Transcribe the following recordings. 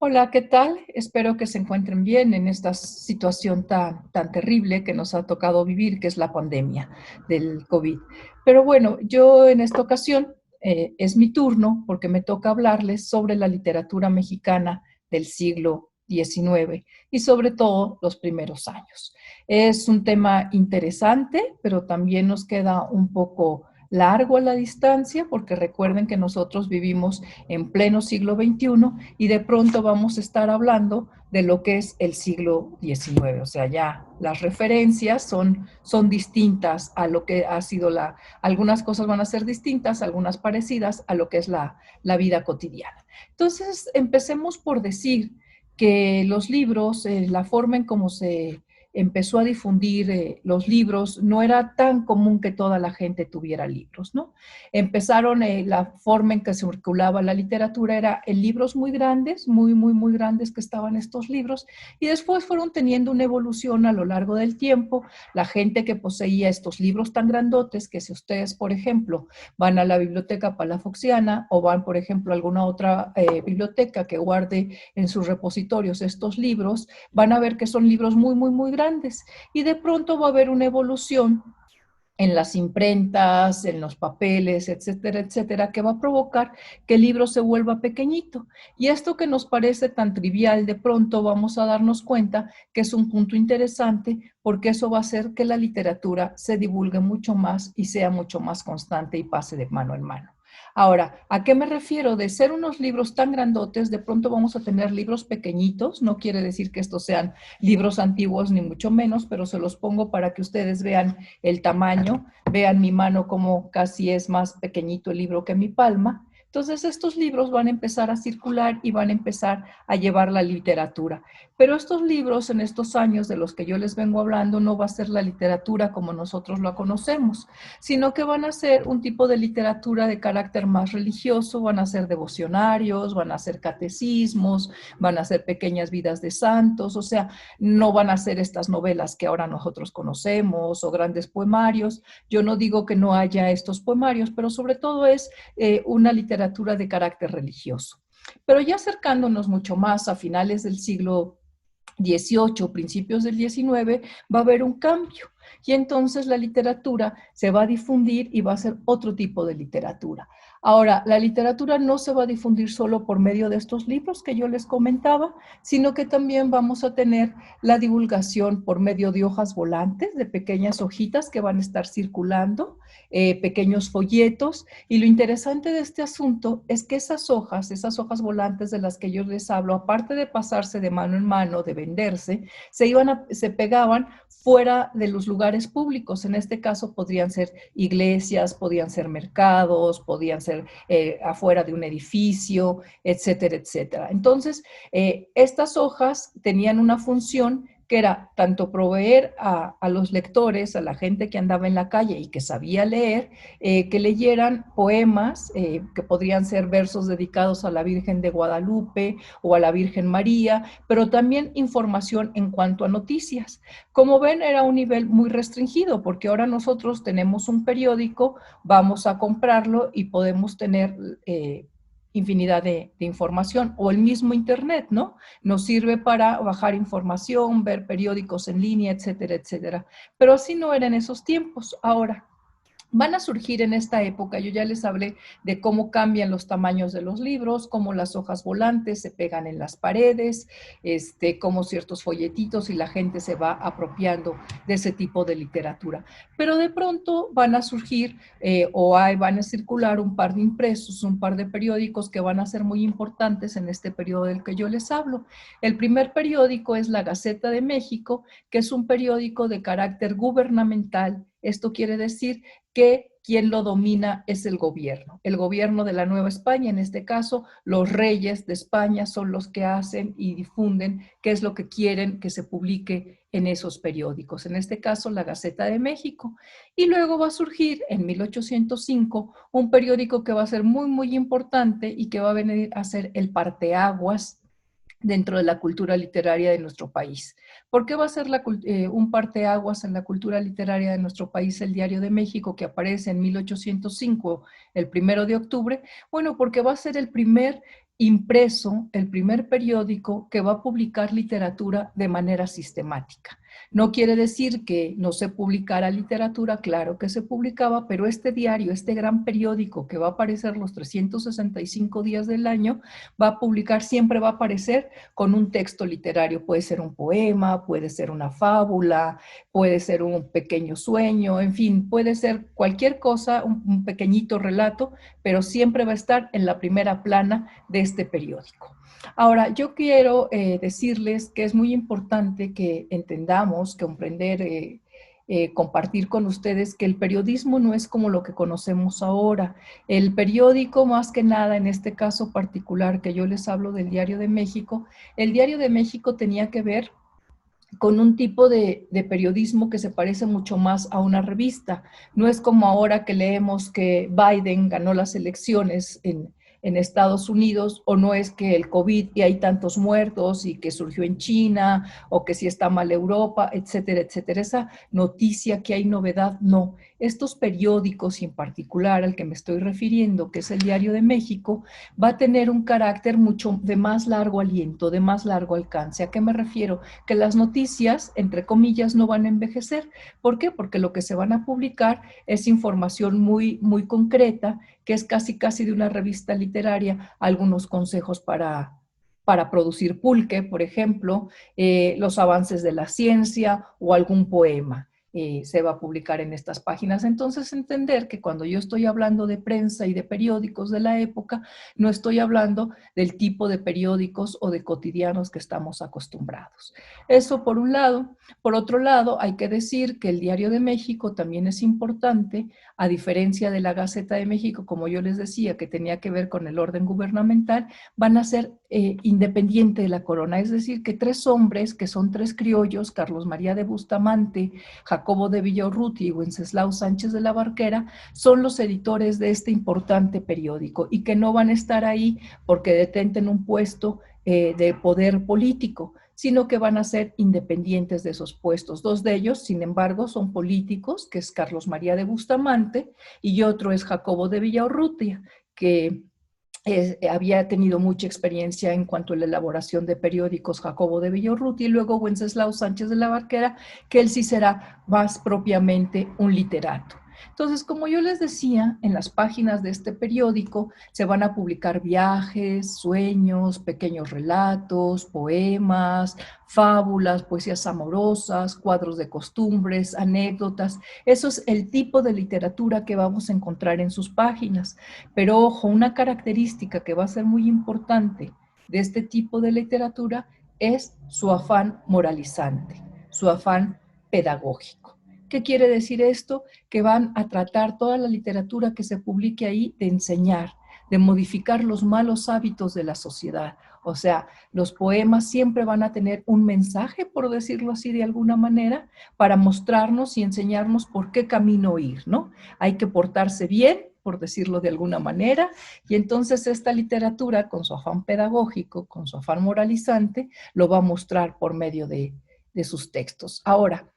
Hola, ¿qué tal? Espero que se encuentren bien en esta situación tan terrible que nos ha tocado vivir, que es la pandemia del COVID. Pero bueno, yo en esta ocasión es mi turno porque me toca hablarles sobre la literatura mexicana del siglo XIX y sobre todo los primeros años. Es un tema interesante, pero también nos queda un poco largo a la distancia porque recuerden que nosotros vivimos en pleno siglo XXI y de pronto vamos a estar hablando de lo que es el siglo XIX. O sea, ya las referencias son distintas a lo que ha sido algunas cosas van a ser distintas, algunas parecidas a lo que es la vida cotidiana. Entonces, empecemos por decir que los libros, la forma en cómo se empezó a difundir los libros, no era tan común que toda la gente tuviera libros, ¿no? Empezaron, la forma en que circulaba la literatura era en libros muy grandes, muy grandes que estaban estos libros, y después fueron teniendo una evolución a lo largo del tiempo. La gente que poseía estos libros tan grandotes, que si ustedes, por ejemplo, van a la biblioteca palafoxiana o van, por ejemplo, a alguna otra biblioteca que guarde en sus repositorios estos libros, van a ver que son libros muy grandes, y de pronto va a haber una evolución en las imprentas, en los papeles, etcétera, etcétera, que va a provocar que el libro se vuelva pequeñito. Y esto que nos parece tan trivial, de pronto vamos a darnos cuenta que es un punto interesante porque eso va a hacer que la literatura se divulgue mucho más y sea mucho más constante y pase de mano en mano. Ahora, ¿a qué me refiero? De ser unos libros tan grandotes, de pronto vamos a tener libros pequeñitos, no quiere decir que estos sean libros antiguos ni mucho menos, pero se los pongo para que ustedes vean el tamaño, vean mi mano como casi es más pequeñito el libro que mi palma. Entonces estos libros van a empezar a circular y van a empezar a llevar la literatura. Pero estos libros en estos años de los que yo les vengo hablando no va a ser la literatura como nosotros la conocemos, sino que van a ser un tipo de literatura de carácter más religioso, van a ser devocionarios, van a ser catecismos, van a ser pequeñas vidas de santos, o sea, no van a ser estas novelas que ahora nosotros conocemos o grandes poemarios. Yo no digo que no haya estos poemarios, pero sobre todo es una literatura de carácter religioso. Pero ya acercándonos mucho más a finales del siglo XVIII, principios del XIX, va a haber un cambio. Y entonces la literatura se va a difundir y va a ser otro tipo de literatura. Ahora, la literatura no se va a difundir solo por medio de estos libros que yo les comentaba, sino que también vamos a tener la divulgación por medio de hojas volantes, de pequeñas hojitas que van a estar circulando, pequeños folletos. Y lo interesante de este asunto es que esas hojas volantes de las que yo les hablo, aparte de pasarse de mano en mano, de venderse, se pegaban fuera de los lugares públicos. En este caso podrían ser iglesias, podían ser mercados, podían ser afuera de un edificio, etcétera, etcétera. Entonces, estas hojas tenían una función que era tanto proveer a los lectores, a la gente que andaba en la calle y que sabía leer, que leyeran poemas, que podrían ser versos dedicados a la Virgen de Guadalupe o a la Virgen María, pero también información en cuanto a noticias. Como ven, era un nivel muy restringido, porque ahora nosotros tenemos un periódico, vamos a comprarlo y podemos tener infinidad de información, o el mismo Internet, ¿no? Nos sirve para bajar información, ver periódicos en línea, etcétera, etcétera. Pero así no era en esos tiempos. Ahora, van a surgir en esta época, yo ya les hablé de cómo cambian los tamaños de los libros, cómo las hojas volantes se pegan en las paredes, cómo ciertos folletitos y la gente se va apropiando de ese tipo de literatura. Pero de pronto van a surgir van a circular un par de impresos, un par de periódicos que van a ser muy importantes en este periodo del que yo les hablo. El primer periódico es la Gaceta de México, que es un periódico de carácter gubernamental. Esto quiere decir que quien lo domina es el gobierno de la Nueva España. En este caso, los reyes de España son los que hacen y difunden qué es lo que quieren que se publique en esos periódicos, en este caso la Gaceta de México. Y luego va a surgir en 1805 un periódico que va a ser muy importante y que va a venir a ser el parteaguas dentro de la cultura literaria de nuestro país. ¿Por qué va a ser un parteaguas en la cultura literaria de nuestro país el Diario de México, que aparece en 1805, el 1 de octubre? Bueno, porque va a ser el primer impreso el primer periódico que va a publicar literatura de manera sistemática. No quiere decir que no se publicara literatura, claro que se publicaba, pero este diario, este gran periódico que va a aparecer los 365 días del año, va a publicar, siempre va a aparecer con un texto literario. Puede ser un poema, puede ser una fábula, puede ser un pequeño sueño, en fin, puede ser cualquier cosa, un pequeñito relato, pero siempre va a estar en la primera plana de este periódico. Ahora, yo quiero decirles que es muy importante que entendamos, comprender, compartir con ustedes que el periodismo no es como lo que conocemos ahora. El periódico, más que nada, en este caso particular que yo les hablo del Diario de México, el Diario de México tenía que ver con un tipo de periodismo que se parece mucho más a una revista. No es como ahora que leemos que Biden ganó las elecciones en Estados Unidos, o no es que el COVID y hay tantos muertos y que surgió en China, o que si está mal Europa, etcétera, etcétera. Esa noticia que hay novedad, no. Estos periódicos, y en particular al que me estoy refiriendo, que es el Diario de México, va a tener un carácter mucho de más largo aliento, de más largo alcance. ¿A qué me refiero? Que las noticias, entre comillas, no van a envejecer. ¿Por qué? Porque lo que se van a publicar es información muy, muy concreta, que es casi, casi de una revista literaria, algunos consejos para producir pulque, por ejemplo, los avances de la ciencia o algún poema. Se va a publicar en estas páginas. Entonces, entender que cuando yo estoy hablando de prensa y de periódicos de la época, no estoy hablando del tipo de periódicos o de cotidianos que estamos acostumbrados. Eso por un lado. Por otro lado, hay que decir que el Diario de México también es importante, a diferencia de la Gaceta de México, como yo les decía, que tenía que ver con el orden gubernamental, van a ser independiente de la corona. Es decir, que tres hombres, que son tres criollos, Carlos María de Bustamante, Jacobo de Villaurrutia y Wenceslao Sánchez de la Barquera, son los editores de este importante periódico, y que no van a estar ahí porque detenten un puesto de poder político, sino que van a ser independientes de esos puestos. Dos de ellos, sin embargo, son políticos, que es Carlos María de Bustamante, y otro es Jacobo de Villaurrutia, que había tenido mucha experiencia en cuanto a la elaboración de periódicos, Jacobo de Villaurrutia, y luego Wenceslao Sánchez de la Barquera, que él sí será más propiamente un literato. Entonces, como yo les decía, en las páginas de este periódico se van a publicar viajes, sueños, pequeños relatos, poemas, fábulas, poesías amorosas, cuadros de costumbres, anécdotas. Eso es el tipo de literatura que vamos a encontrar en sus páginas. Pero ojo, una característica que va a ser muy importante de este tipo de literatura es su afán moralizante, su afán pedagógico. ¿Qué quiere decir esto? Que van a tratar toda la literatura que se publique ahí de enseñar, de modificar los malos hábitos de la sociedad. O sea, los poemas siempre van a tener un mensaje, por decirlo así de alguna manera, para mostrarnos y enseñarnos por qué camino ir, ¿no? Hay que portarse bien, por decirlo de alguna manera, y entonces esta literatura, con su afán pedagógico, con su afán moralizante, lo va a mostrar por medio de sus textos. Ahora,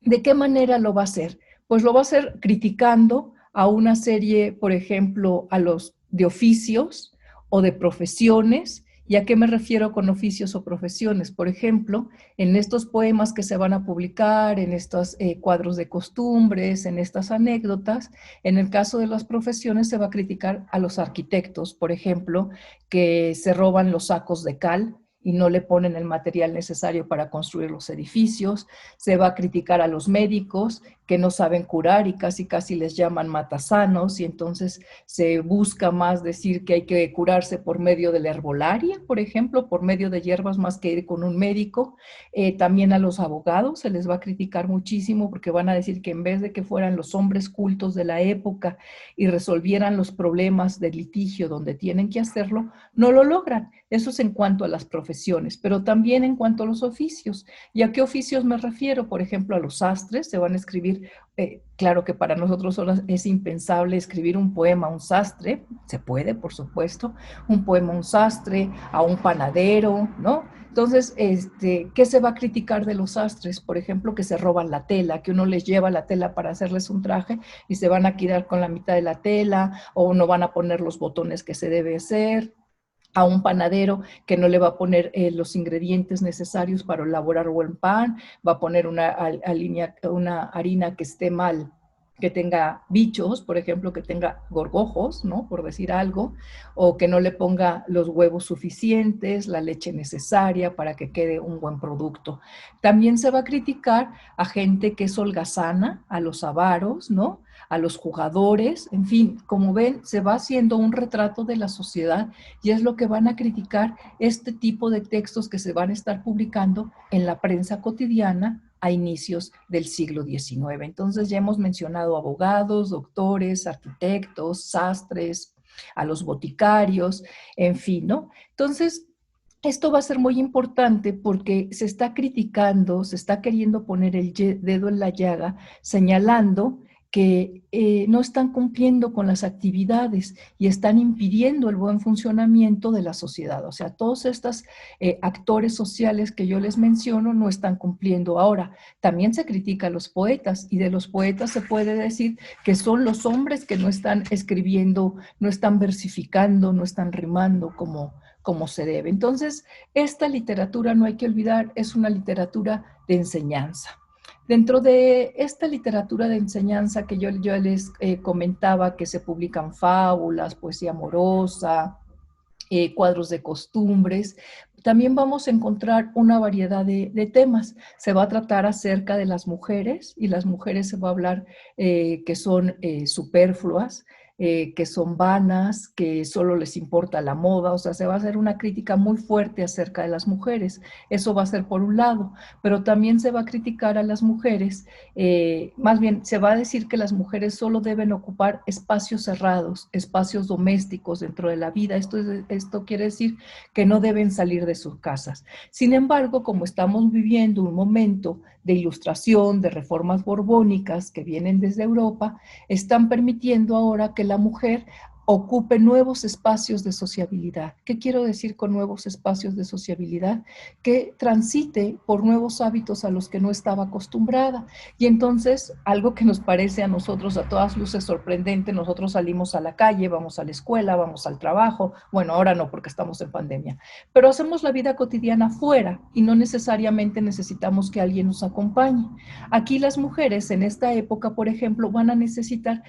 ¿de qué manera lo va a hacer? Pues lo va a hacer criticando a una serie, por ejemplo, a los de oficios o de profesiones. ¿Y a qué me refiero con oficios o profesiones? Por ejemplo, en estos poemas que se van a publicar, en estos cuadros de costumbres, en estas anécdotas, en el caso de las profesiones se va a criticar a los arquitectos, por ejemplo, que se roban los sacos de cal y no le ponen el material necesario para construir los edificios. Se va a criticar a los médicos que no saben curar y casi casi les llaman matasanos, y entonces se busca más decir que hay que curarse por medio de la herbolaria, por ejemplo, por medio de hierbas, más que ir con un médico. También a los abogados se les va a criticar muchísimo porque van a decir que en vez de que fueran los hombres cultos de la época y resolvieran los problemas de litigio donde tienen que hacerlo, no lo logran. Eso es en cuanto a las profesiones, pero también en cuanto a los oficios. ¿Y a qué oficios me refiero? Por ejemplo, a los sastres. Se van a escribir, claro que para nosotros es impensable escribir un poema a un sastre, se puede, por supuesto, un poema a un sastre, a un panadero, ¿no? Entonces, ¿qué se va a criticar de los sastres? Por ejemplo, que se roban la tela, que uno les lleva la tela para hacerles un traje y se van a quedar con la mitad de la tela, o no van a poner los botones que se debe hacer. a un panadero que no le va a poner los ingredientes necesarios para elaborar buen pan, va a poner una harina que esté mal, que tenga bichos, por ejemplo, que tenga gorgojos, ¿no? Por decir algo, o que no le ponga los huevos suficientes, la leche necesaria para que quede un buen producto. También se va a criticar a gente que es holgazana, a los avaros, ¿no? A los jugadores, en fin, como ven, se va haciendo un retrato de la sociedad y es lo que van a criticar este tipo de textos que se van a estar publicando en la prensa cotidiana a inicios del siglo XIX. Entonces ya hemos mencionado abogados, doctores, arquitectos, sastres, a los boticarios, en fin, ¿no? Entonces, esto va a ser muy importante porque se está criticando, se está queriendo poner el dedo en la llaga, señalando que no están cumpliendo con las actividades y están impidiendo el buen funcionamiento de la sociedad. O sea, todos estos actores sociales que yo les menciono no están cumpliendo. Ahora, también se critica a los poetas y de los poetas se puede decir que son los hombres que no están escribiendo, no están versificando, no están rimando como se debe. Entonces, esta literatura, no hay que olvidar, es una literatura de enseñanza. Dentro de esta literatura de enseñanza que yo les comentaba, que se publican fábulas, poesía amorosa, cuadros de costumbres, también vamos a encontrar una variedad de temas. Se va a tratar acerca de las mujeres y las mujeres se va a hablar que son superfluas, que son vanas, que solo les importa la moda, o sea, se va a hacer una crítica muy fuerte acerca de las mujeres. Eso va a ser por un lado, pero también se va a criticar a las mujeres, más bien se va a decir que las mujeres solo deben ocupar espacios cerrados, espacios domésticos dentro de la vida. Esto quiere decir que no deben salir de sus casas. Sin embargo, como estamos viviendo un momento de ilustración, de reformas borbónicas que vienen desde Europa, están permitiendo ahora que la mujer ocupe nuevos espacios de sociabilidad. ¿Qué quiero decir con nuevos espacios de sociabilidad? Que transite por nuevos hábitos a los que no estaba acostumbrada. Y entonces, algo que nos parece a nosotros a todas luces sorprendente, nosotros salimos a la calle, vamos a la escuela, vamos al trabajo, bueno, ahora no porque estamos en pandemia, pero hacemos la vida cotidiana fuera y no necesariamente necesitamos que alguien nos acompañe. Aquí las mujeres en esta época, por ejemplo, van a necesitar,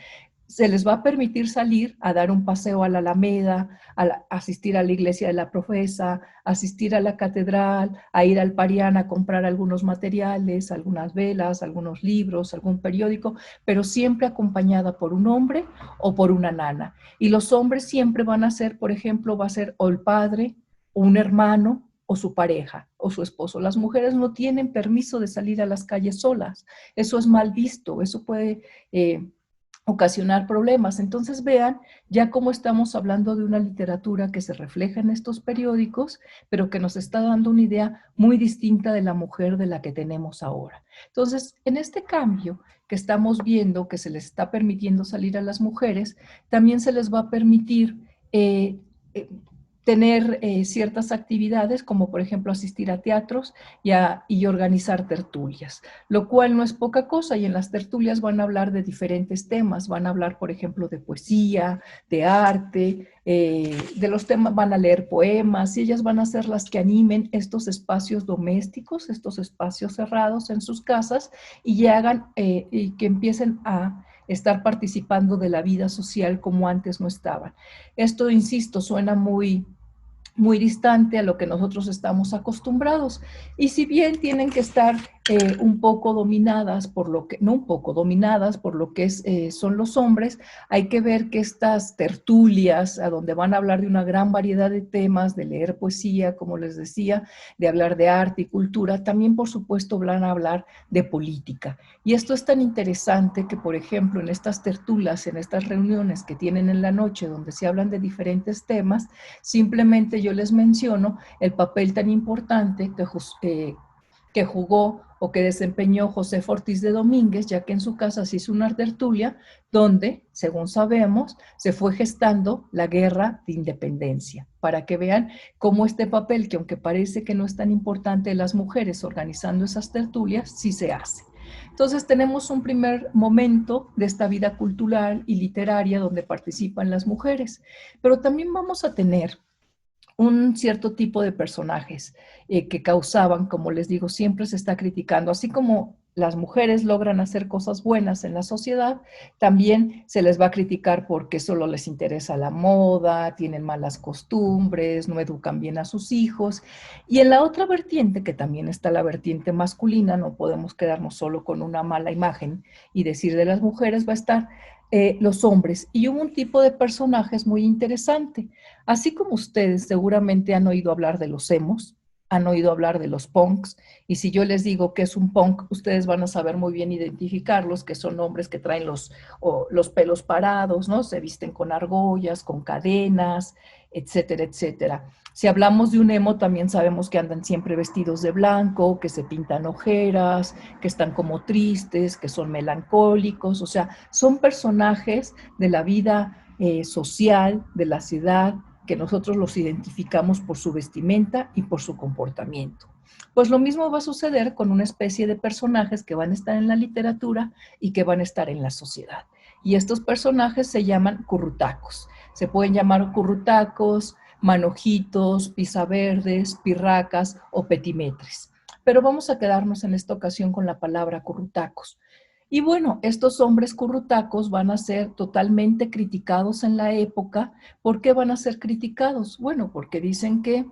se les va a permitir salir a dar un paseo a la Alameda, asistir a la iglesia de la Profesa, asistir a la catedral, a ir al Parián a comprar algunos materiales, algunas velas, algunos libros, algún periódico, pero siempre acompañada por un hombre o por una nana. Y los hombres siempre van a ser, por ejemplo, va a ser o el padre, o un hermano, o su pareja, o su esposo. Las mujeres no tienen permiso de salir a las calles solas. Eso es mal visto, eso puede ocasionar problemas. Entonces vean ya cómo estamos hablando de una literatura que se refleja en estos periódicos, pero que nos está dando una idea muy distinta de la mujer de la que tenemos ahora. Entonces, en este cambio que estamos viendo, que se les está permitiendo salir a las mujeres, también se les va a permitir eh, tener ciertas actividades, como por ejemplo asistir a teatros y organizar tertulias, lo cual no es poca cosa, y en las tertulias van a hablar de diferentes temas, van a hablar por ejemplo de poesía, de arte, de los temas, van a leer poemas y ellas van a ser las que animen estos espacios domésticos, estos espacios cerrados en sus casas y hagan y que empiecen a estar participando de la vida social como antes no estaban. Esto, insisto, suena muy distante a lo que nosotros estamos acostumbrados. Y si bien tienen que estar un poco dominadas por lo que, no un poco, dominadas por lo que son los hombres, hay que ver que estas tertulias, a donde van a hablar de una gran variedad de temas, de leer poesía, como les decía, de hablar de arte y cultura, también por supuesto van a hablar de política. Y esto es tan interesante que, por ejemplo, en estas tertulias, en estas reuniones que tienen en la noche, donde se hablan de diferentes temas, simplemente yo les menciono el papel tan importante que jugó o que desempeñó José Ortiz de Domínguez, ya que en su casa se hizo una tertulia donde, según sabemos, se fue gestando la guerra de independencia, para que vean cómo este papel, que aunque parece que no es tan importante de las mujeres organizando esas tertulias, sí se hace. Entonces tenemos un primer momento de esta vida cultural y literaria donde participan las mujeres, pero también vamos a tener un cierto tipo de personajes que causaban, como les digo, siempre se está criticando, así como las mujeres logran hacer cosas buenas en la sociedad, también se les va a criticar porque solo les interesa la moda, tienen malas costumbres, no educan bien a sus hijos. Y en la otra vertiente, que también está la vertiente masculina, no podemos quedarnos solo con una mala imagen y decir de las mujeres, va a estar los hombres. Y hubo un tipo de personajes muy interesante. Así como ustedes seguramente han oído hablar de los emos, han oído hablar de los punks, y si yo les digo que es un punk, ustedes van a saber muy bien identificarlos, que son hombres que traen los pelos parados, ¿no? Se visten con argollas, con cadenas, etcétera, etcétera. Si hablamos de un emo, también sabemos que andan siempre vestidos de blanco, que se pintan ojeras, que están como tristes, que son melancólicos, o sea, son personajes de la vida social, de la ciudad, que nosotros los identificamos por su vestimenta y por su comportamiento. Pues lo mismo va a suceder con una especie de personajes que van a estar en la literatura y que van a estar en la sociedad. Y estos personajes se llaman currutacos. Se pueden llamar currutacos, manojitos, pisaverdes, pirracas o petimetres. Pero vamos a quedarnos en esta ocasión con la palabra currutacos. Y bueno, estos hombres currutacos van a ser totalmente criticados en la época. ¿Por qué van a ser criticados? Bueno, porque dicen que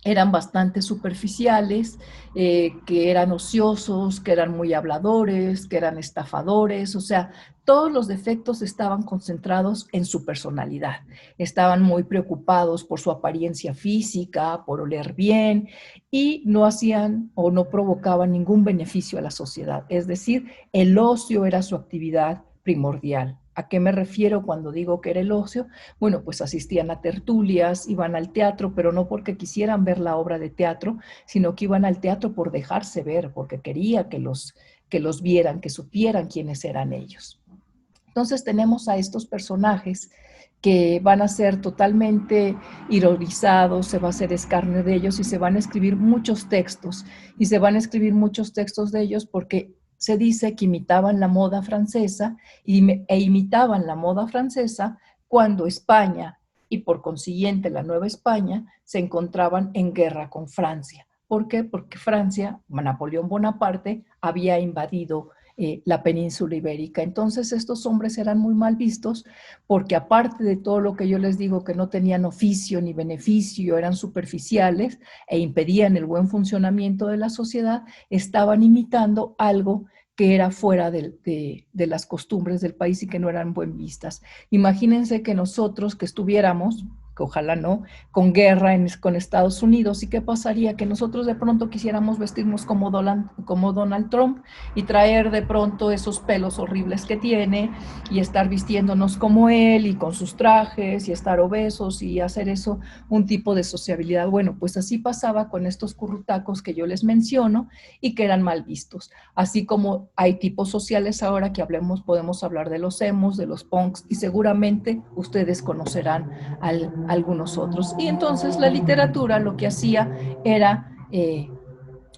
eran bastante superficiales, que eran ociosos, que eran muy habladores, que eran estafadores, o sea, todos los defectos estaban concentrados en su personalidad. Estaban muy preocupados por su apariencia física, por oler bien y no hacían o no provocaban ningún beneficio a la sociedad. Es decir, el ocio era su actividad primordial. ¿A qué me refiero cuando digo que era el ocio? Bueno, pues asistían a tertulias, iban al teatro, pero no porque quisieran ver la obra de teatro, sino que iban al teatro por dejarse ver, porque quería que los vieran, que supieran quiénes eran ellos. Entonces tenemos a estos personajes que van a ser totalmente ironizados, se va a hacer escarnio de ellos y se van a escribir muchos textos. Y se van a escribir muchos textos de ellos porque se dice que imitaban la moda francesa e imitaban la moda francesa cuando España y por consiguiente la Nueva España se encontraban en guerra con Francia. ¿Por qué? Porque Francia, Napoleón Bonaparte, había invadido la península ibérica. Entonces estos hombres eran muy mal vistos porque aparte de todo lo que yo les digo que no tenían oficio ni beneficio, eran superficiales e impedían el buen funcionamiento de la sociedad, estaban imitando algo que era fuera de las costumbres del país y que no eran buen vistas. Imagínense que nosotros que estuviéramos, que ojalá no, con guerra con Estados Unidos, ¿y qué pasaría? Que nosotros de pronto quisiéramos vestirnos como Donald Trump y traer de pronto esos pelos horribles que tiene y estar vistiéndonos como él y con sus trajes y estar obesos y hacer eso un tipo de sociabilidad. Bueno, pues así pasaba con estos currutacos que yo les menciono y que eran mal vistos. Así como hay tipos sociales ahora que hablemos, podemos hablar de los emos, de los punks y seguramente ustedes conocerán algunos otros. Y entonces la literatura lo que hacía era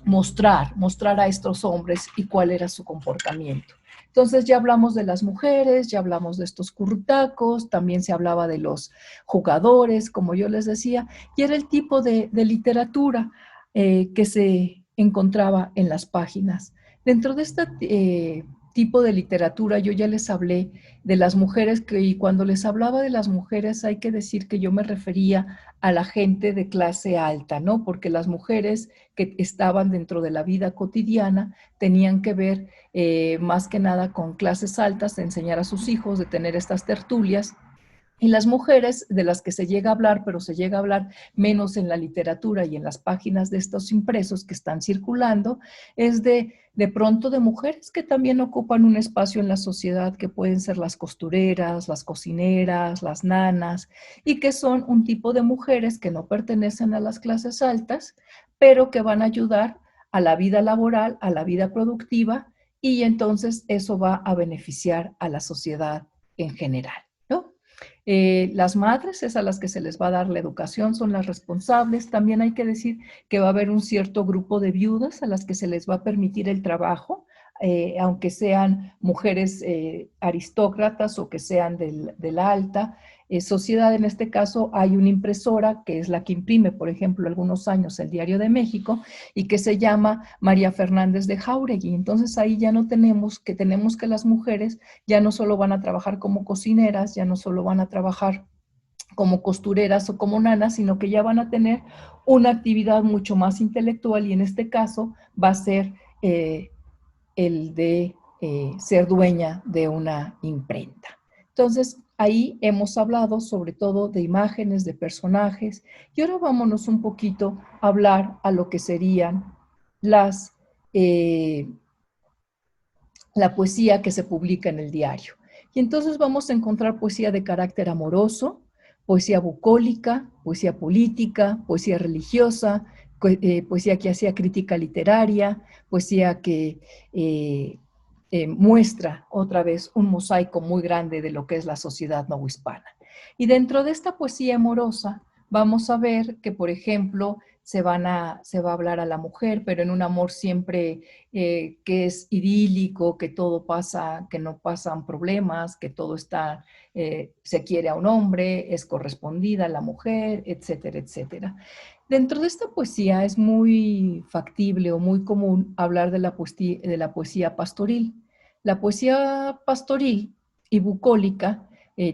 mostrar a estos hombres y cuál era su comportamiento. Entonces ya hablamos de las mujeres, ya hablamos de estos currutacos, también se hablaba de los jugadores, como yo les decía, y era el tipo de literatura que se encontraba en las páginas. Dentro de este tipo de literatura yo ya les hablé de las mujeres y cuando les hablaba de las mujeres hay que decir que yo me refería a la gente de clase alta, ¿no? Porque las mujeres que estaban dentro de la vida cotidiana tenían que ver más que nada con clases altas, de enseñar a sus hijos, de tener estas tertulias. Y las mujeres de las que se llega a hablar, pero se llega a hablar menos en la literatura y en las páginas de estos impresos que están circulando, es de pronto de mujeres que también ocupan un espacio en la sociedad, que pueden ser las costureras, las cocineras, las nanas, y que son un tipo de mujeres que no pertenecen a las clases altas, pero que van a ayudar a la vida laboral, a la vida productiva, y entonces eso va a beneficiar a la sociedad en general, ¿no? Las madres es a las que se les va a dar la educación, son las responsables. También hay que decir que va a haber un cierto grupo de viudas a las que se les va a permitir el trabajo aunque sean mujeres aristócratas o que sean de la alta sociedad. En este caso hay una impresora que es la que imprime, por ejemplo, algunos años el Diario de México y que se llama María Fernández de Jáuregui. Entonces ahí ya no tenemos que las mujeres ya no solo van a trabajar como cocineras, ya no solo van a trabajar como costureras o como nanas, sino que ya van a tener una actividad mucho más intelectual y en este caso va a ser el de ser dueña de una imprenta. Entonces, ahí hemos hablado sobre todo de imágenes, de personajes, y ahora vámonos un poquito a hablar a lo que serían las, eh, la poesía que se publica en el diario. Y entonces vamos a encontrar poesía de carácter amoroso, poesía bucólica, poesía política, poesía religiosa, poesía que hacía crítica literaria, poesía que muestra otra vez un mosaico muy grande de lo que es la sociedad novohispana. Y dentro de esta poesía amorosa vamos a ver que, por ejemplo, se va a hablar a la mujer, pero en un amor siempre que es idílico, que todo pasa, que no pasan problemas, que todo está, se quiere a un hombre, es correspondida a la mujer, etcétera, etcétera. Dentro de esta poesía es muy factible o muy común hablar de la poesía pastoril. La poesía pastoril y bucólica,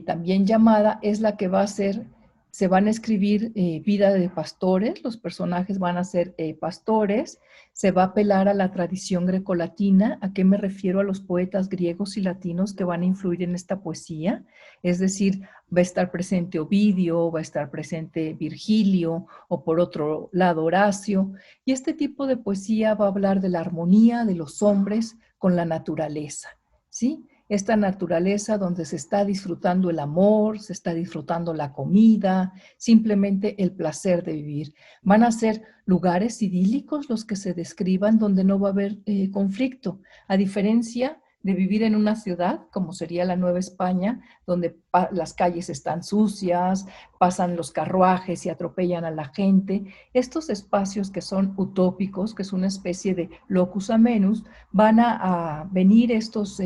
también llamada, es la que va a ser, se van a escribir vida de pastores, los personajes van a ser pastores, se va a apelar a la tradición grecolatina. ¿A qué me refiero? A los poetas griegos y latinos que van a influir en esta poesía, es decir, va a estar presente Ovidio, va a estar presente Virgilio o por otro lado Horacio, y este tipo de poesía va a hablar de la armonía de los hombres con la naturaleza, ¿sí? Esta naturaleza donde se está disfrutando el amor, se está disfrutando la comida, simplemente el placer de vivir. Van a ser lugares idílicos los que se describan donde no va a haber conflicto, a diferencia de vivir en una ciudad, como sería la Nueva España, donde las calles están sucias, pasan los carruajes y atropellan a la gente. Estos espacios que son utópicos, que es una especie de locus amenus, van a venir estos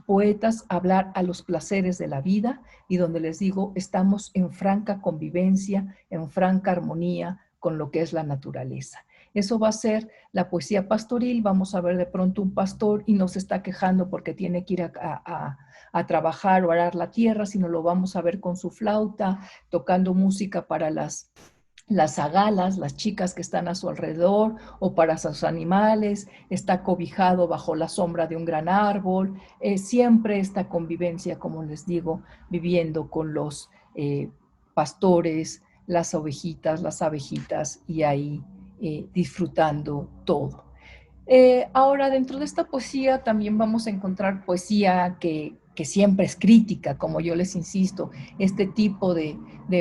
poetas a hablar a los placeres de la vida y donde les digo, estamos en franca convivencia, en franca armonía con lo que es la naturaleza. Eso va a ser la poesía pastoril. Vamos a ver de pronto un pastor y no se está quejando porque tiene que ir a trabajar o arar la tierra, sino lo vamos a ver con su flauta, tocando música para las agalas, las chicas que están a su alrededor, o para sus animales, está cobijado bajo la sombra de un gran árbol, siempre esta convivencia, como les digo, viviendo con los pastores, las ovejitas, las abejitas, y ahí disfrutando todo. Ahora, dentro de esta poesía también vamos a encontrar poesía que siempre es crítica, como yo les insisto. Este tipo de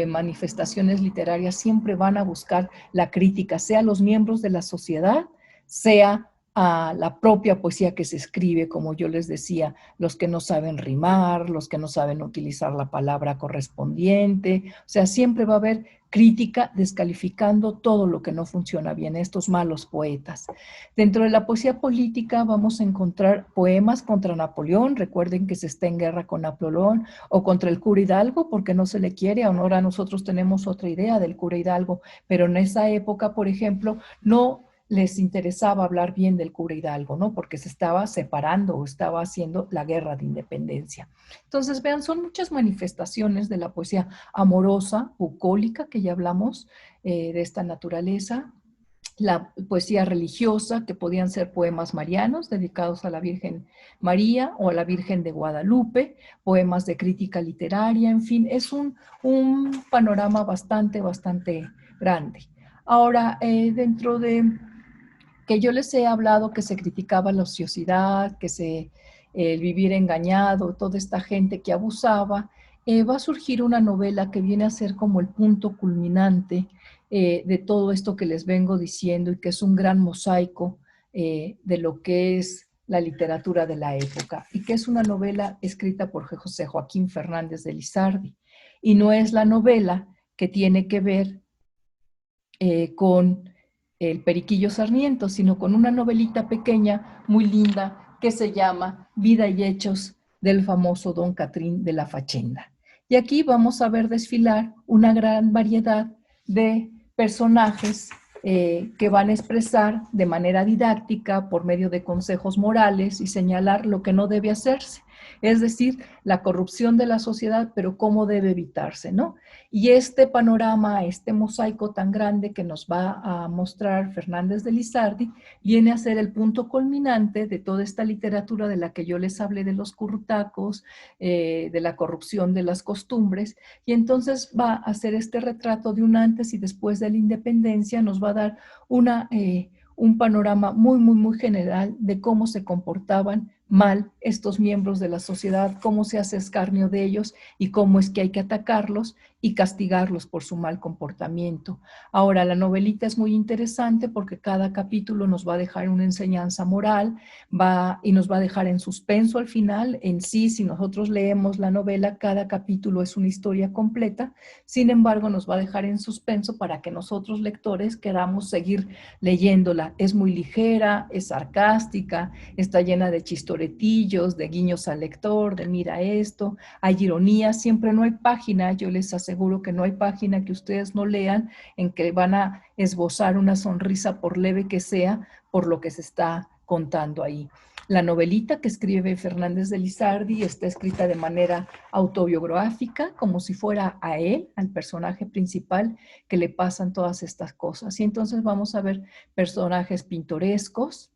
manifestaciones literarias siempre van a buscar la crítica, sea los miembros de la sociedad, sea a la propia poesía que se escribe, como yo les decía, los que no saben rimar, los que no saben utilizar la palabra correspondiente. O sea, siempre va a haber crítica descalificando todo lo que no funciona bien, estos malos poetas. Dentro de la poesía política vamos a encontrar poemas contra Napoleón. Recuerden que se está en guerra con Napoleón, o contra el cura Hidalgo, porque no se le quiere. Ahora nosotros tenemos otra idea del cura Hidalgo, pero en esa época, por ejemplo, no les interesaba hablar bien del cura Hidalgo, ¿no? Porque se estaba separando o estaba haciendo la guerra de independencia. Entonces, vean, son muchas manifestaciones de la poesía amorosa, bucólica, que ya hablamos de esta naturaleza. La poesía religiosa, que podían ser poemas marianos dedicados a la Virgen María o a la Virgen de Guadalupe, poemas de crítica literaria, en fin, es un panorama bastante grande. Ahora, dentro de que yo les he hablado que se criticaba la ociosidad, el vivir engañado, toda esta gente que abusaba, va a surgir una novela que viene a ser como el punto culminante de todo esto que les vengo diciendo y que es un gran mosaico de lo que es la literatura de la época, y que es una novela escrita por José Joaquín Fernández de Lizardi. Y no es la novela que tiene que ver con el Periquillo Sarmiento, sino con una novelita pequeña, muy linda, que se llama Vida y Hechos del famoso Don Catrín de la Fachenda. Y aquí vamos a ver desfilar una gran variedad de personajes que van a expresar de manera didáctica, por medio de consejos morales y señalar lo que no debe hacerse. Es decir, la corrupción de la sociedad, pero cómo debe evitarse, ¿no? Y este panorama, este mosaico tan grande que nos va a mostrar Fernández de Lizardi, viene a ser el punto culminante de toda esta literatura de la que yo les hablé, de los currutacos, de la corrupción de las costumbres, y entonces va a hacer este retrato de un antes y después de la independencia, nos va a dar un panorama muy general de cómo se comportaban mal estos miembros de la sociedad, cómo se hace escarnio de ellos y cómo es que hay que atacarlos y castigarlos por su mal comportamiento. Ahora, la novelita es muy interesante porque cada capítulo nos va a dejar una enseñanza moral y nos va a dejar en suspenso al final. En sí, si nosotros leemos la novela, cada capítulo es una historia completa, sin embargo, nos va a dejar en suspenso para que nosotros lectores queramos seguir leyéndola. Es muy ligera, es sarcástica, está llena de chistoretillos, de guiños al lector, de mira esto, hay ironía, siempre no hay página, yo les aseguro que no hay página que ustedes no lean en que van a esbozar una sonrisa por leve que sea por lo que se está contando ahí. La novelita que escribe Fernández de Lizardi está escrita de manera autobiográfica, como si fuera a él, al personaje principal, que le pasan todas estas cosas. Y entonces vamos a ver personajes pintorescos,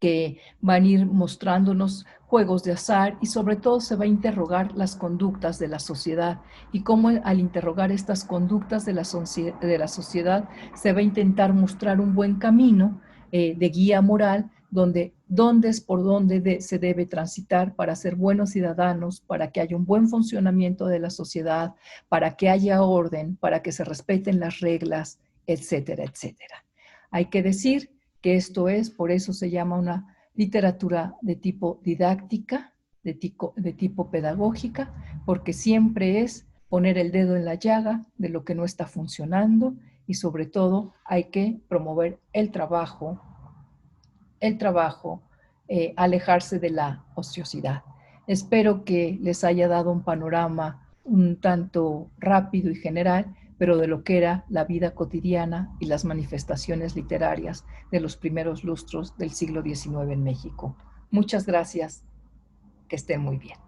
que van a ir mostrándonos juegos de azar y sobre todo se va a interrogar las conductas de la sociedad y cómo al interrogar estas conductas de la sociedad se va a intentar mostrar un buen camino de guía moral dónde es por dónde se debe transitar para ser buenos ciudadanos, para que haya un buen funcionamiento de la sociedad, para que haya orden, para que se respeten las reglas, etcétera, etcétera. Hay que decir que esto es, por eso se llama una literatura de tipo didáctica, de tipo pedagógica, porque siempre es poner el dedo en la llaga de lo que no está funcionando y sobre todo hay que promover alejarse de la ociosidad. Espero que les haya dado un panorama un tanto rápido y general, pero de lo que era la vida cotidiana y las manifestaciones literarias de los primeros lustros del siglo XIX en México. Muchas gracias, que estén muy bien.